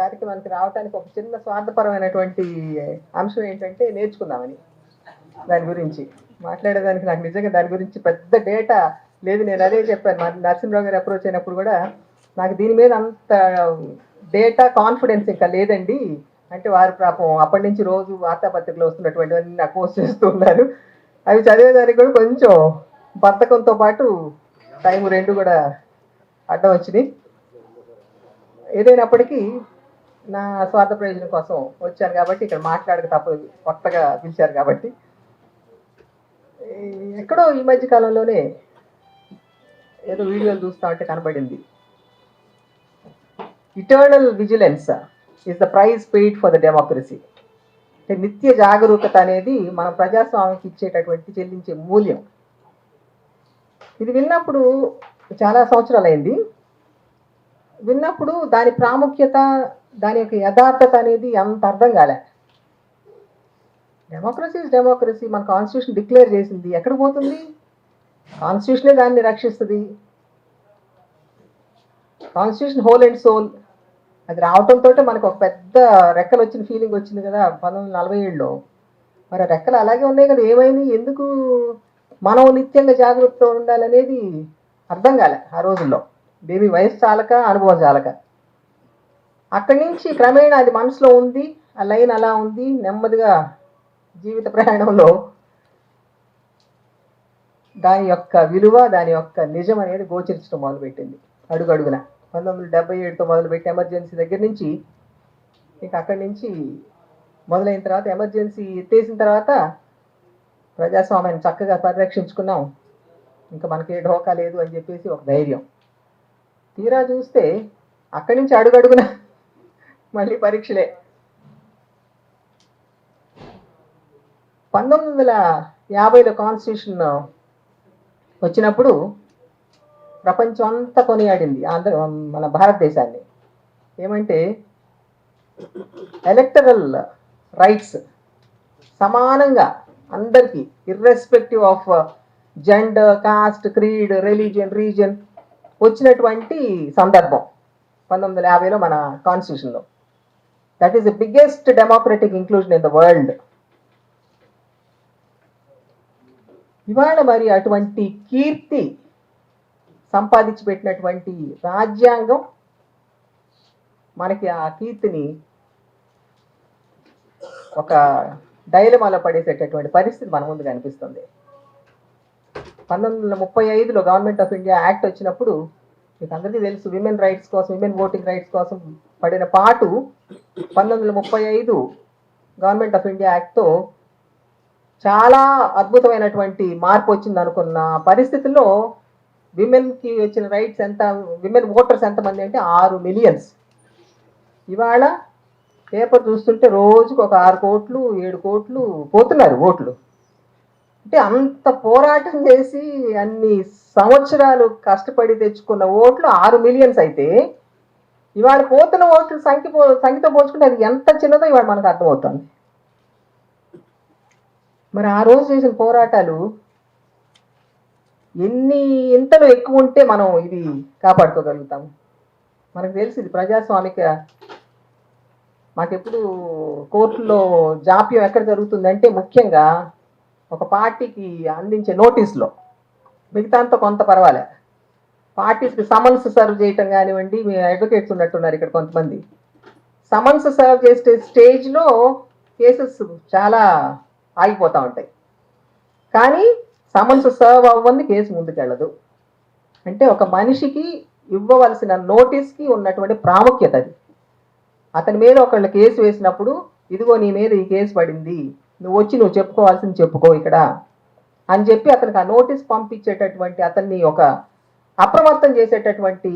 కార్యక్రమానికి రావడానికి ఒక చిన్న స్వార్థపరమైనటువంటి అంశం ఏంటంటే నేర్చుకుందామని. దాని గురించి మాట్లాడేదానికి నాకు నిజంగా దాని గురించి పెద్ద డేటా లేదు. నేను అదే చెప్పాను, మా నరసింహరావు గారు అప్రోచ్ అయినప్పుడు కూడా నాకు దీని మీద అంత డేటా కాన్ఫిడెన్స్ ఇంకా లేదండి అంటే, వారు పాపం అప్పటి నుంచి రోజు వార్తాపత్రికలో వస్తున్నటువంటివన్నీ నాకు పోస్ట్ చేస్తూ ఉన్నారు. అవి చదివేదానికి కూడా కొంచెం బద్ధకంతో పాటు టైం రెండు కూడా అడ్డం వచ్చినాయి. ఏదైనప్పటికీ నా స్వార్థ ప్రయోజనం కోసం వచ్చాను కాబట్టి ఇక్కడ మాట్లాడక తప్పదు, కొత్తగా పిలిచారు కాబట్టి. ఎక్కడో ఈ మధ్య కాలంలోనే ఏదో వీడియోలు చూస్తా ఉంటే కనపడింది, eternal vigilance is the price paid for the democracy. అంటే నిత్య జాగరూకత అనేది మన ప్రజాస్వామ్యానికి ఇచ్చేటటువంటి చెల్లించే మూల్యం. ఇది విన్నప్పుడు చాలా సంవత్సరాలు అయింది. విన్నప్పుడు దాని ప్రాముఖ్యత, దాని యొక్క యథార్థత అనేది అంత అర్థం కాలే. డెమోక్రసీ ఇస్ డెమోక్రసీ, మన కాన్స్టిట్యూషన్ డిక్లేర్ చేసింది, ఎక్కడ పోతుంది? కాన్స్టిట్యూషనే దాన్ని రక్షిస్తుంది. Constitution whole and soul. అది రావడంతో మనకు ఒక పెద్ద రెక్కలు వచ్చిన ఫీలింగ్ వచ్చింది కదా 1947లో. మరి రెక్కలు అలాగే ఉన్నాయి కదా, ఏమైంది? ఎందుకు మనం నిత్యంగా జాగ్రత్తగా ఉండాలనేది అర్థం కాలే ఆ రోజుల్లో. బేబీ వయసు చాలక, అనుభవం చాలక. అక్కడి నుంచి క్రమేణా అది మనసులో ఉంది, ఆ లైన్ అలా ఉంది. నెమ్మదిగా జీవిత ప్రయాణంలో దాని యొక్క విలువ, దాని యొక్క నిజం అనేది గోచరించడం మొదలుపెట్టింది అడుగడుగున. 1977తో మొదలుపెట్టి ఎమర్జెన్సీ దగ్గర నుంచి ఇక అక్కడి నుంచి మొదలైన తర్వాత, ఎమర్జెన్సీ ఎత్తేసిన తర్వాత ప్రజాస్వామ్యాన్ని చక్కగా పరిరక్షించుకున్నాం, ఇంకా మనకి ఢోకా లేదు అని చెప్పేసి ఒక ధైర్యం. తీరా చూస్తే అక్కడి నుంచి అడుగడుగున మళ్ళీ పరీక్షలే. 1950లో కాన్స్టిట్యూషన్ వచ్చినప్పుడు ప్రపంచం అంతా కొనియాడింది మన భారతదేశాన్ని. ఏమంటే ఎలక్టరల్ రైట్స్ సమానంగా అందరికీ, irrespective of gender, caste, creed, religion, region వచ్చినటువంటి సందర్భం 1950లో మన కాన్స్టిట్యూషన్లో. That is the biggest democratic inclusion in the world. ఇవాళ మరి అటువంటి కీర్తి సంపాదించి పెట్టినటువంటి రాజ్యాంగం మనకి ఆ కీర్తిని ఒక డైలమాలో పడేసేటటువంటి పరిస్థితి మన ముందు కనిపిస్తుంది. 1935లో గవర్నమెంట్ ఆఫ్ ఇండియా యాక్ట్ వచ్చినప్పుడు మీకు అందరికీ తెలుసు, విమెన్ రైట్స్ కోసం, విమెన్ ఓటింగ్ రైట్స్ కోసం పడిన పాటు 1935 గవర్నమెంట్ ఆఫ్ ఇండియా యాక్ట్తో చాలా అద్భుతమైనటువంటి మార్పు వచ్చింది అనుకున్న పరిస్థితుల్లో విమెన్కి వచ్చిన రైట్స్ ఎంత, విమెన్ ఓటర్స్ ఎంతమంది అంటే 6 మిలియన్స్. ఇవాళ పేపర్ చూస్తుంటే రోజుకు ఒక 6 కోట్లు 7 కోట్లు పోతున్నారు ఓట్లు. అంటే అంత పోరాటం చేసి అన్ని సంవత్సరాలు కష్టపడి తెచ్చుకున్న ఓట్లు 6 మిలియన్స్ అయితే, ఇవాళ పోతున్న ఓట్లు సంఖ్యతో పోల్చుకుంటే అది ఎంత చిన్నదో ఇవాళ మనకు అర్థమవుతుంది. మరి ఆ రోజు చేసిన పోరాటాలు ఎన్ని ఇంతలో ఎక్కువ ఉంటే మనం ఇది కాపాడుకోగలుగుతాము. మనకు తెలిసి ఇది ప్రజాస్వామిక. మాకెప్పుడు కోర్టులో జాప్యం ఎక్కడ జరుగుతుందంటే, ముఖ్యంగా ఒక పార్టీకి అందించే నోటీస్లో, మిగతా అంతా కొంత పర్వాలే. పార్టీస్కి సమన్స్ సర్వ్ చేయటం కానివ్వండి, మీ అడ్వకేట్స్ ఉన్నట్టున్నారు ఇక్కడ కొంతమంది, సమన్స్ సర్వ్ చేసే స్టేజ్లో కేసెస్ చాలా ఆగిపోతూ ఉంటాయి. కానీ సమన్స్ సర్వ్ అవ్వంది కేసు ముందుకెళ్ళదు. అంటే ఒక మనిషికి ఇవ్వవలసిన నోటీస్కి ఉన్నటువంటి ప్రాముఖ్యత అది. అతని మీద ఒకళ్ళు కేసు వేసినప్పుడు, ఇదిగో నీ మీద ఈ కేసు పడింది, నువ్వు వచ్చి నువ్వు చెప్పుకోవాల్సింది చెప్పుకో ఇక్కడ అని చెప్పి అతనికి ఆ నోటీస్ పంపించేటటువంటి, అతన్ని ఒక అప్రమత్తం చేసేటటువంటి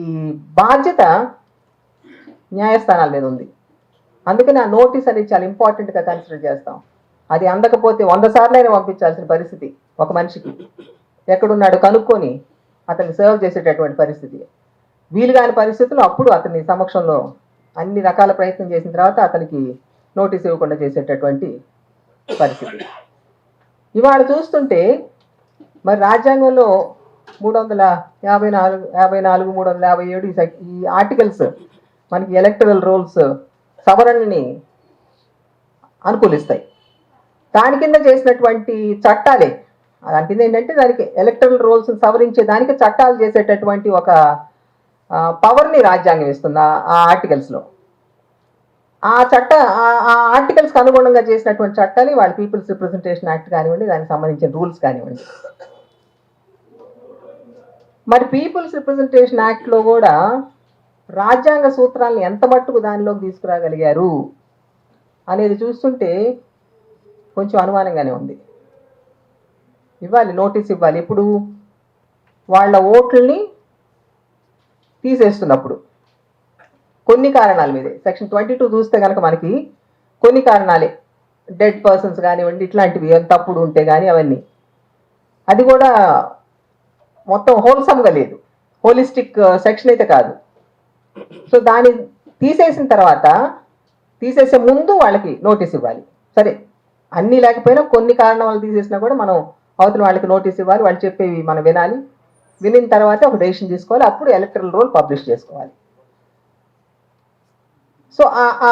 బాధ్యత న్యాయస్థానాల మీద ఉంది. అందుకని ఆ నోటీస్ అనేది చాలా ఇంపార్టెంట్గా కన్సిడర్ చేస్తాం. అది అందకపోతే 100 సార్లైనా పంపించాల్సిన పరిస్థితి ఒక మనిషికి. ఎక్కడున్నాడు కనుక్కొని అతన్ని సర్వ్ చేసేటటువంటి పరిస్థితి. వీలు కాని పరిస్థితుల్లో అప్పుడు అతని సమక్షంలో అన్ని రకాల ప్రయత్నం చేసిన తర్వాత అతనికి నోటీస్ ఇవ్వకుండా చేసేటటువంటి పరిస్థితి. ఇవాళ చూస్తుంటే మరి రాజ్యాంగంలో 354, 54, 357 ఈ ఆర్టికల్స్ మనకి ఎలక్టరల్ రోల్స్ సవరణని అనుకూలిస్తాయి. దాని కింద చేసినటువంటి చట్టాలే, దాని కింద ఏంటంటే దానికి ఎలక్టరల్ రోల్స్ సవరించే దానికి చట్టాలు చేసేటటువంటి ఒక పవర్ని రాజ్యాంగం ఇస్తుంది ఆ ఆర్టికల్స్లో. ఆ ఆర్టికల్స్కి అనుగుణంగా చేసినటువంటి చట్టాలు వాళ్ళ పీపుల్స్ రిప్రజెంటేషన్ యాక్ట్ కానివ్వండి, దానికి సంబంధించిన రూల్స్ కానివ్వండి. మరి పీపుల్స్ రిప్రజెంటేషన్ యాక్ట్లో కూడా రాజ్యాంగ సూత్రాలను ఎంత మట్టుకు దానిలోకి తీసుకురాగలిగారు అనేది చూస్తుంటే కొంచెం అనుమానంగానే ఉంది. ఇవ్వాలి, నోటీస్ ఇవ్వాలి. ఇప్పుడు వాళ్ళ ఓట్లని తీసేస్తున్నప్పుడు కొన్ని కారణాల మీదే, సెక్షన్ 22 చూస్తే కనుక మనకి కొన్ని కారణాలే, డెడ్ పర్సన్స్ కానివ్వండి, ఇట్లాంటివి తప్పుడు ఉంటే కానీ అవన్నీ, అది కూడా మొత్తం హోల్సమ్గా లేదు, హోలిస్టిక్ సెక్షన్ అయితే కాదు. సో దాన్ని తీసేసిన తర్వాత, తీసేసే ముందు వాళ్ళకి నోటీస్ ఇవ్వాలి. సరే, అన్నీ లేకపోయినా కొన్ని కారణం వాళ్ళు తీసేసినా కూడా మనం అవతల వాళ్ళకి నోటీస్ ఇవ్వాలి, వాళ్ళు చెప్పేవి మనం వినాలి, వినిన తర్వాత ఒక డెసిషన్ తీసుకోవాలి, అప్పుడు ఎలక్టరల్ రోల్ పబ్లిష్ చేసుకోవాలి. సో ఆ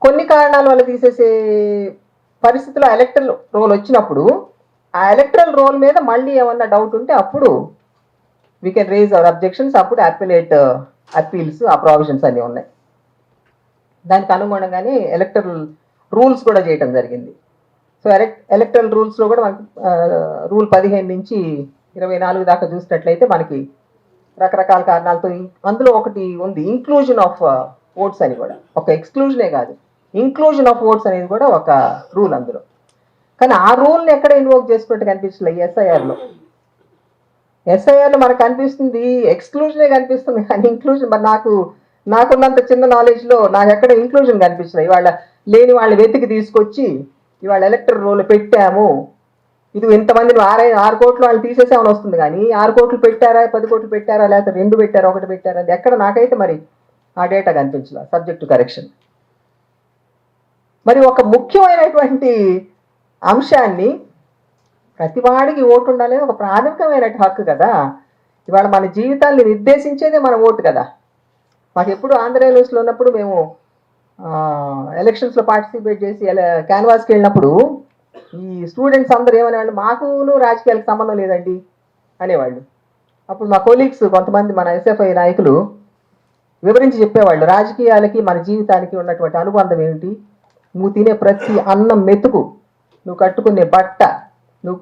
కొన్ని కారణాల వల్ల తీసేసే పరిస్థితిలో ఎలక్టరల్ రోల్ వచ్చినప్పుడు ఆ ఎలక్టరల్ రోల్ మీద మళ్ళీ ఏమన్నా డౌట్ ఉంటే అప్పుడు we can raise our objections. అప్పుడు అప్పీల్స్, ఆ ప్రావిజన్స్ అన్నీ ఉన్నాయి. దానికి అనుగుణంగానే ఎలక్టరల్ రూల్స్ కూడా చేయటం జరిగింది. సో ఎలక్టరల్ రూల్స్లో కూడా మనకి రూల్ 15 నుంచి 24 దాకా చూసినట్లయితే మనకి రకరకాల కారణాలతో, అందులో ఒకటి ఉంది ఇంక్లూజన్ ఆఫ్ ఓట్స్ అని కూడా, ఒక ఎక్స్క్లూజనే కాదు, ఇంక్లూజన్ ఆఫ్ ఓట్స్ అనేది కూడా ఒక రూల్ అందులో. కానీ ఆ రూల్ని ఎక్కడ ఇన్వోక్ చేసుకున్నట్టు కనిపించలేదు ఎస్ఐఆర్లో. ఎస్ఐఆర్లో మనకు కనిపిస్తుంది ఎక్స్క్లూజనే కనిపిస్తుంది, కానీ ఇంక్లూజన్ మరి నాకున్నంత చిన్న నాలెడ్జ్లో నాకు ఎక్కడ ఇంక్లూజన్ కనిపించలేదు. ఇవాళ లేని వాళ్ళని వెతికి తీసుకొచ్చి ఇవాళ ఎలక్టరల్ రోల్ పెట్టాము, ఇది ఇంతమందిని 6 కోట్లు వాళ్ళు తీసేసామని వస్తుంది, కానీ 6 కోట్లు పెట్టారా, 10 కోట్లు పెట్టారా, లేకపోతే 2 పెట్టారా, 1 పెట్టారా, అది ఎక్కడ నాకైతే మరి ఆ డేటా కనిపించలేదు, సబ్జెక్ట్ టు కరెక్షన్. మరి ఒక ముఖ్యమైనటువంటి అంశాన్ని, ప్రతివాడికి ఓటు ఉండాలి, ఒక ప్రాథమికమైన హక్కు కదా. ఇవాళ మన జీవితాన్ని నిర్దేశించేదే మన ఓటు కదా. మాకు ఎప్పుడు ఆంధ్ర యూనివర్సిటీలో ఉన్నప్పుడు మేము ఎలక్షన్స్లో పార్టిసిపేట్ చేసి క్యాన్వాస్కి వెళ్ళినప్పుడు ఈ స్టూడెంట్స్ అందరూ ఏమనేవాళ్ళు, మాకును రాజకీయాలకు సంబంధం లేదండి అనేవాళ్ళు. అప్పుడు మా కొలీగ్స్ కొంతమంది, మన ఎస్ఎఫ్ఐ నాయకులు వివరించి చెప్పేవాళ్ళు, రాజకీయాలకి మన జీవితానికి ఉన్నటువంటి అనుబంధం ఏమిటి, నువ్వు తినే ప్రతి అన్నం మెతుకు, నువ్వు కట్టుకునే బట్ట, నువ్వు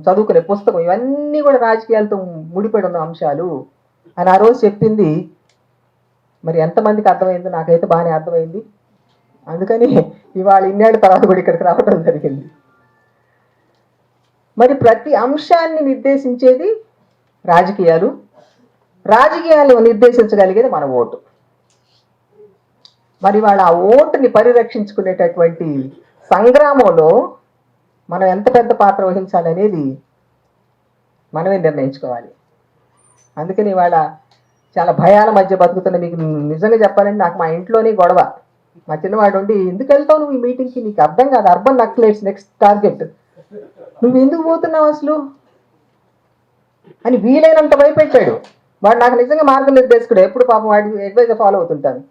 చదువుకునే పుస్తకం, ఇవన్నీ కూడా రాజకీయాలతో ముడిపడి ఉన్న అంశాలు అని ఆ రోజు చెప్పింది. మరి ఎంతమందికి అర్థమైందో నాకైతే బాగానే అర్థమైంది. అందుకని ఇవాళ ఇన్నేళ్ళ తర్వాత కూడా ఇక్కడికి రావడం జరిగింది. మరి ప్రతి అంశాన్ని నిర్దేశించేది రాజకీయాలు నిర్దేశించగలిగేది మన ఓటు. మరి వాళ్ళ ఆ ఓటుని పరిరక్షించుకునేటటువంటి సంగ్రామంలో మనం ఎంత పెద్ద పాత్ర వహించాలనేది మనమే నిర్ణయించుకోవాలి. అందుకని ఇవాళ చాలా భయాల మధ్య బతుకుతున్న, మీకు నిజంగా చెప్పాలంటే నాకు మా ఇంట్లోనే గొడవ. మా చిన్నవాడు ఉండి, ఎందుకు వెళ్తావు నువ్వు ఈ మీటింగ్కి, నీకు అర్థం కాదు, అర్బన్ నక్సలైట్స్ నెక్స్ట్ టార్గెట్, నువ్వు ఎందుకు పోతున్నావు అసలు అని వీలైనంత భయపెట్టాడు. వాడు నాకు నిజంగా మార్గనిర్దేశకుడు, ఎప్పుడు పాపం వాడి అడ్వైజర్ ఫాలో అవుతుంటాను,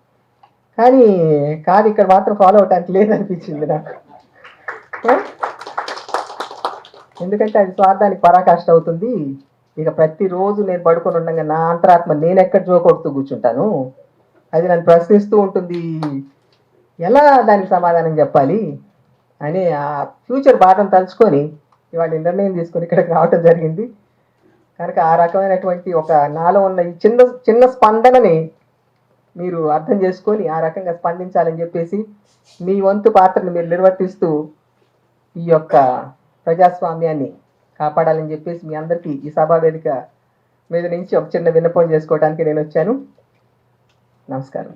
కానీ కాదు ఇక్కడ మాత్రం ఫాలో అవటానికి లేదనిపించింది నాకు. ఎందుకంటే అది స్వార్థానికి పరాకాష్ట అవుతుంది. ఇక ప్రతిరోజు నేను పడుకొని ఉండగా నా అంతరాత్మ నేను ఎక్కడ జోకొడుతూ కూర్చుంటాను, అది నన్ను ప్రశ్నిస్తూ ఉంటుంది, ఎలా దానికి సమాధానం చెప్పాలి అని ఆ ఫ్యూచర్ బాధను తలుచుకొని ఇవాళ నిర్ణయం తీసుకొని ఇక్కడికి రావటం జరిగింది. కనుక ఆ రకమైనటువంటి ఒక నాలో ఉన్న ఈ చిన్న స్పందనని మీరు అర్థం చేసుకొని ఆ రకంగా స్పందించాలని చెప్పేసి మీ వంతు పాత్రను మీరు నిర్వర్తిస్తూ ఈ యొక్క ప్రజాస్వామ్యాన్ని కాపాడాలని చెప్పేసి మీ అందరికీ ఈ సభా వేదిక మీద నుంచి ఒక చిన్న విన్నపం చేసుకోవడానికి నేను వచ్చాను. నమస్కారం.